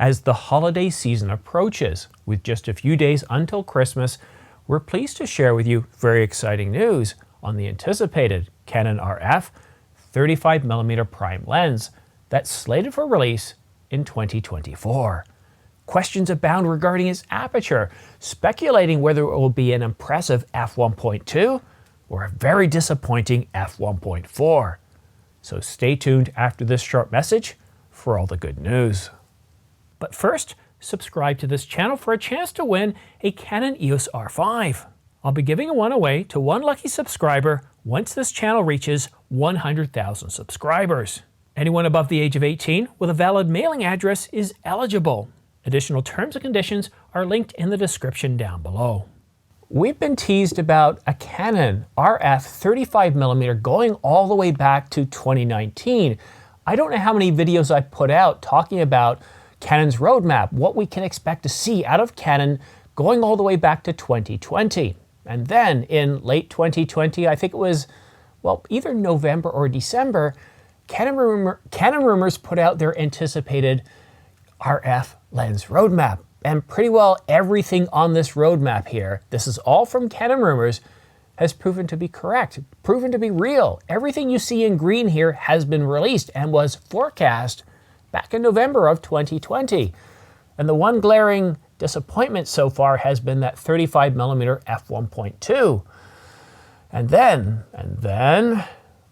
As the holiday season approaches, with just a few days until Christmas, we're pleased to share with you very exciting news on the anticipated Canon RF 35mm prime lens that's slated for release in 2024. Questions abound regarding its aperture, speculating whether it will be an impressive f1.2 or a very disappointing f1.4. So stay tuned after this short message for all the good news. But first, subscribe to this channel for a chance to win a Canon EOS R5. I'll be giving one away to one lucky subscriber once this channel reaches 100,000 subscribers. Anyone above the age of 18 with a valid mailing address is eligible. Additional terms and conditions are linked in the description down below. We've been teased about a Canon RF 35mm going all the way back to 2019. I don't know how many videos I put out talking about Canon's roadmap, what we can expect to see out of Canon going all the way back to 2020. And then in late 2020, I think it was, well, either November or December, Canon Rumors put out their anticipated RF lens roadmap. And pretty well everything on this roadmap here, this is all from Canon Rumors, has proven to be correct, proven to be real. Everything you see in green here has been released and was forecast back in November of 2020. And the one glaring disappointment so far has been that 35mm f1.2. And then,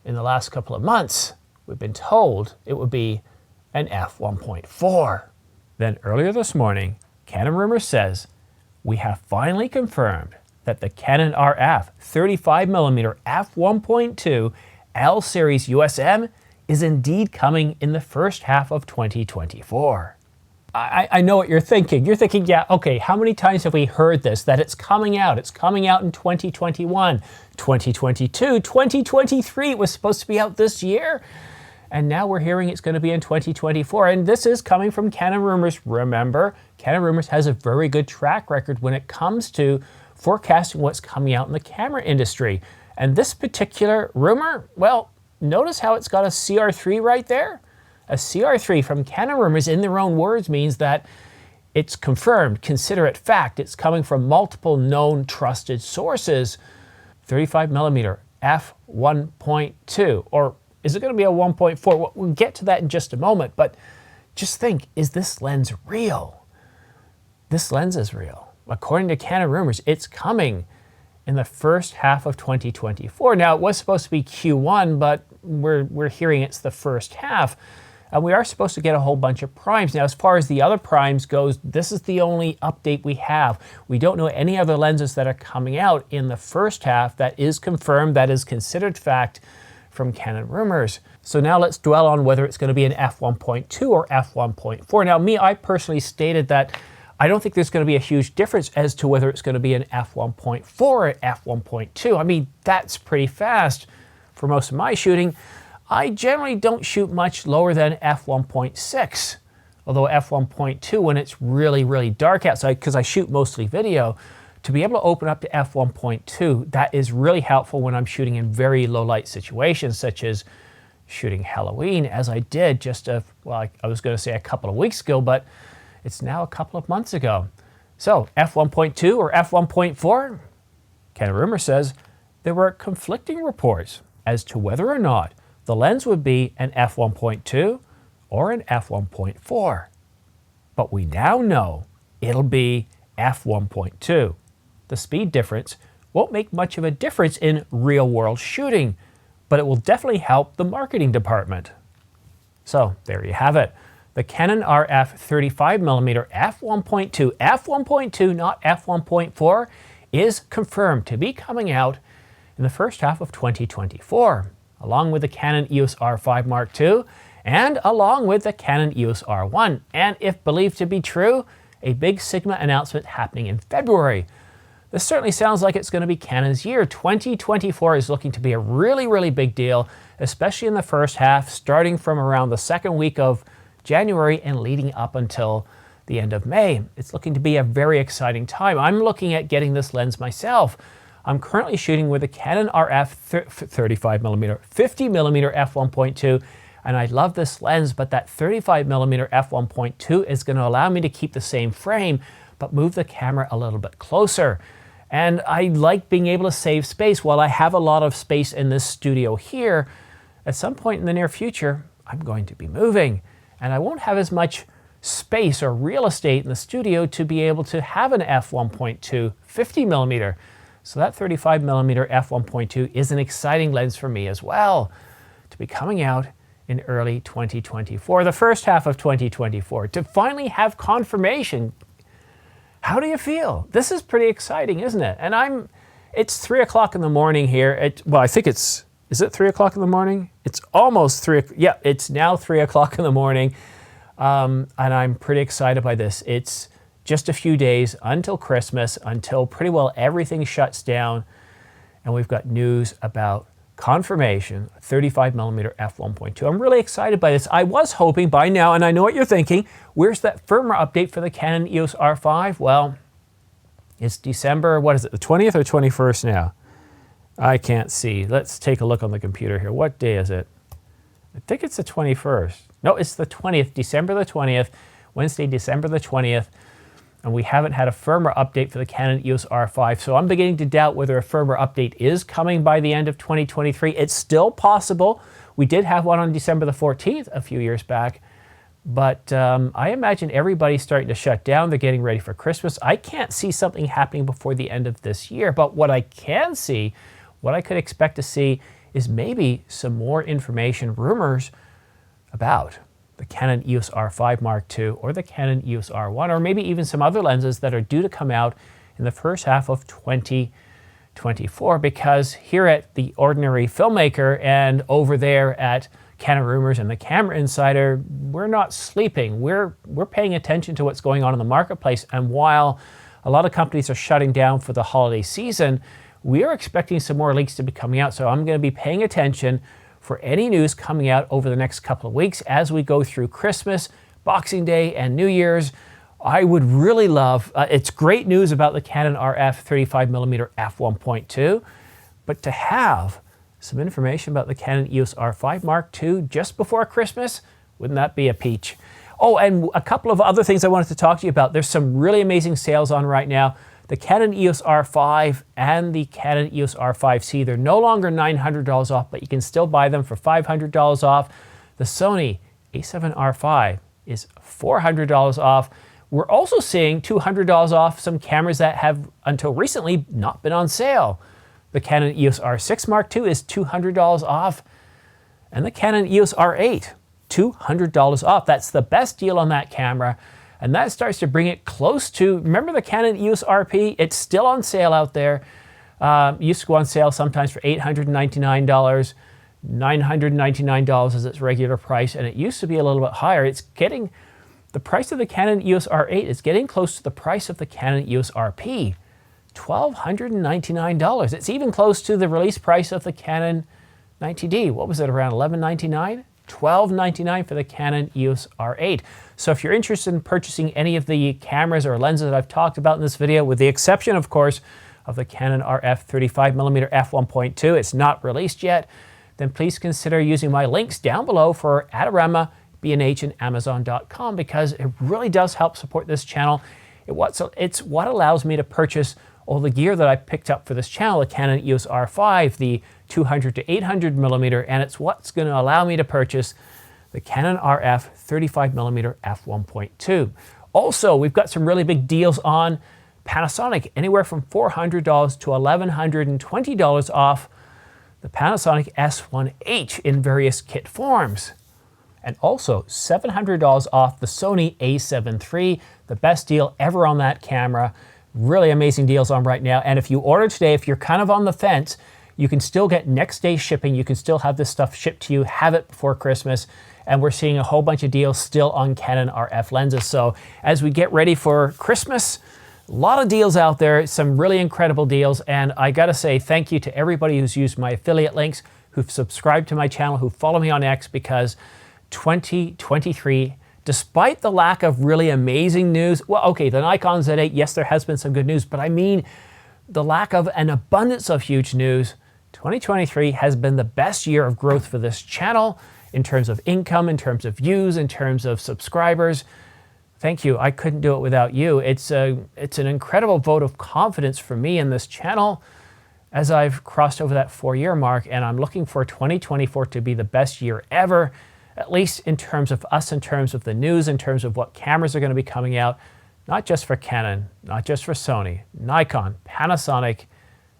in the last couple of months, we've been told it would be an f1.4. Then earlier this morning, Canon Rumors says, we have finally confirmed that the Canon RF 35mm f1.2 L series USM is indeed coming in the first half of 2024. I know what you're thinking. You're thinking, yeah, okay, how many times have we heard this, that it's coming out? It's coming out in 2021, 2022, 2023. It was supposed to be out this year. And now we're hearing it's going to be in 2024. And this is coming from Canon Rumors. Remember, Canon Rumors has a very good track record when it comes to forecasting what's coming out in the camera industry. And this particular rumor, well, notice how it's got a CR3 right there? A CR3 from Canon Rumors, in their own words, means that it's confirmed, consider it fact. It's coming from multiple known trusted sources. 35mm f1.2, or is it going to be a 1.4? Well, we'll get to that in just a moment, but just think, is this lens real? This lens is real. According to Canon Rumors, it's coming in the first half of 2024. Now, it was supposed to be Q1, but we're hearing it's the first half. And we are supposed to get a whole bunch of primes. Now, as far as the other primes goes, this is the only update we have. We don't know any other lenses that are coming out in the first half that is confirmed, that is considered fact from Canon Rumors. So now let's dwell on whether it's going to be an f1.2 or f1.4. Now, I personally stated that I don't think there's going to be a huge difference as to whether it's going to be an f1.4 or f1.2. I mean, that's pretty fast for most of my shooting. I generally don't shoot much lower than f1.6, although f1.2, when it's really, really dark outside, because I shoot mostly video, to be able to open up to f1.2, that is really helpful when I'm shooting in very low light situations, such as shooting Halloween, as I did just I was going to say a couple of weeks ago, but it's now a couple of months ago. So f1.2 or f1.4? Canon Rumor says there were conflicting reports as to whether or not the lens would be an f1.2 or an f1.4. But we now know it'll be f1.2. The speed difference won't make much of a difference in real-world shooting, but it will definitely help the marketing department. So there you have it. The Canon RF 35mm f1.2, f1.2, not f1.4, is confirmed to be coming out in the first half of 2024, along with the Canon EOS R5 Mark II, and along with the Canon EOS R1. And if believed to be true, a big Sigma announcement happening in February. This certainly sounds like it's going to be Canon's year. 2024 is looking to be a really, really big deal, especially in the first half, starting from around the second week of January and leading up until the end of May. It's looking to be a very exciting time. I'm looking at getting this lens myself. I'm currently shooting with a Canon RF 35mm, 50mm f1.2, and I love this lens, but that 35mm f1.2 is going to allow me to keep the same frame, but move the camera a little bit closer. And I like being able to save space. While I have a lot of space in this studio here, at some point in the near future, I'm going to be moving, and I won't have as much space or real estate in the studio to be able to have an f1.2 50mm. So that 35mm f1.2 is an exciting lens for me as well, to be coming out in early 2024, the first half of 2024, to finally have confirmation. How do you feel? This is pretty exciting, isn't it? And it's 3 o'clock in the morning here. Well, I think is it 3 o'clock in the morning? It's almost 3. Yeah, it's now 3 o'clock in the morning. And I'm pretty excited by this. It's just a few days until Christmas, until pretty well everything shuts down. And we've got news about confirmation, 35mm f1.2. I'm really excited by this. I was hoping by now, and I know what you're thinking, where's that firmware update for the Canon EOS R5? Well, it's December, what is it, the 20th or 21st now? I can't see. Let's take a look on the computer here. What day is it? I think it's the 21st. No, it's the 20th, December the 20th, Wednesday, December the 20th. And we haven't had a firmware update for the Canon EOS R5. So I'm beginning to doubt whether a firmware update is coming by the end of 2023. It's still possible. We did have one on December the 14th a few years back. But I imagine everybody's starting to shut down. They're getting ready for Christmas. I can't see something happening before the end of this year. But what I can see, what I could expect to see, is maybe some more information, rumors about the Canon EOS R5 Mark II or the Canon EOS R1, or maybe even some other lenses that are due to come out in the first half of 2024, because here at the Ordinary Filmmaker and over there at Canon Rumors and the Camera Insider, we're not sleeping. We're paying attention to what's going on in the marketplace. And while a lot of companies are shutting down for the holiday season, we are expecting some more leaks to be coming out. So I'm going to be paying attention for any news coming out over the next couple of weeks as we go through Christmas, Boxing Day, and New Year's. I would really love, it's great news about the Canon RF 35mm f1.2, but to have some information about the Canon EOS R5 Mark II just before Christmas, wouldn't that be a peach? Oh, and a couple of other things I wanted to talk to you about. There's some really amazing sales on right now. The Canon EOS R5 and the Canon EOS R5C, they're no longer $900 off, but you can still buy them for $500 off. The Sony A7R5 is $400 off. We're also seeing $200 off some cameras that have, until recently, not been on sale. The Canon EOS R6 Mark II is $200 off, and the Canon EOS R8, $200 off. That's the best deal on that camera. And that starts to bring it close to, remember the Canon EOS RP? It's still on sale out there. Used to go on sale sometimes for $899, $999 is its regular price, and it used to be a little bit higher. It's getting, the price of the Canon EOS R8 is getting close to the price of the Canon EOS RP, $1,299. It's even close to the release price of the Canon 90D. What was it, around $1199? $1299 for the Canon EOS R8. So if you're interested in purchasing any of the cameras or lenses that I've talked about in this video, with the exception, of course, of the Canon RF 35mm f1.2, it's not released yet, then please consider using my links down below for Adorama, B&H, and Amazon.com, because it really does help support this channel. It's what allows me to purchase all the gear that I picked up for this channel, the Canon EOS R5, the 200 to 800mm, and it's what's going to allow me to purchase the Canon RF 35mm f1.2. Also, we've got some really big deals on Panasonic, anywhere from $400 to $1,120 off the Panasonic S1H in various kit forms. And also $700 off the Sony a7 III, the best deal ever on that camera. Really amazing deals on right now. And if you order today, if you're kind of on the fence, you can still get next day shipping. You can still have this stuff shipped to you, have it before Christmas. And we're seeing a whole bunch of deals still on Canon RF lenses. So as we get ready for Christmas, a lot of deals out there, some really incredible deals. And I gotta say thank you to everybody who's used my affiliate links, who've subscribed to my channel, who follow me on X, because 2023, despite the lack of really amazing news, well, okay, the Nikon Z8, yes, there has been some good news, but I mean the lack of an abundance of huge news, 2023 has been the best year of growth for this channel, in terms of income, in terms of views, in terms of subscribers. Thank you. I couldn't do it without you. It's an incredible vote of confidence for me in this channel as I've crossed over that 4-year mark, and I'm looking for 2024 to be the best year ever, at least in terms of us, in terms of the news, in terms of what cameras are going to be coming out, not just for Canon, not just for Sony, Nikon, Panasonic,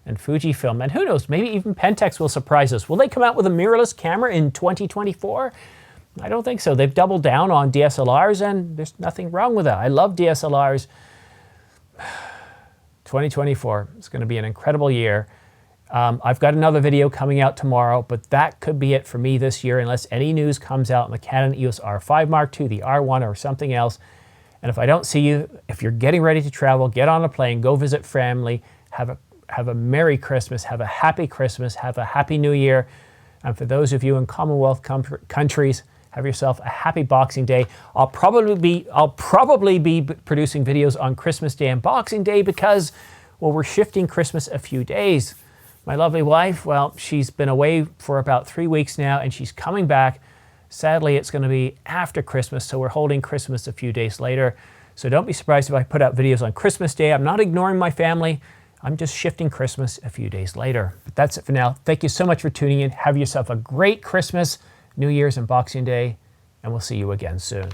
and Fujifilm. And who knows, maybe even Pentax will surprise us. Will they come out with a mirrorless camera in 2024? I don't think so. They've doubled down on DSLRs, and there's nothing wrong with that. I love DSLRs. 2024 is going to be an incredible year. I've got another video coming out tomorrow, but that could be it for me this year unless any news comes out on the Canon EOS R5 Mark II, the R1, or something else. And if I don't see you, if you're getting ready to travel, get on a plane, go visit family, have a Merry Christmas, have a Happy Christmas, have a Happy New Year. And for those of you in Commonwealth countries, have yourself a happy Boxing Day. I'll probably be producing videos on Christmas Day and Boxing Day because, well, we're shifting Christmas a few days. My lovely wife, well, she's been away for about 3 weeks now, and she's coming back. Sadly, it's going to be after Christmas, so we're holding Christmas a few days later. So don't be surprised if I put out videos on Christmas Day. I'm not ignoring my family. I'm just shifting Christmas a few days later. But that's it for now. Thank you so much for tuning in. Have yourself a great Christmas, New Year's, and Boxing Day, and we'll see you again soon.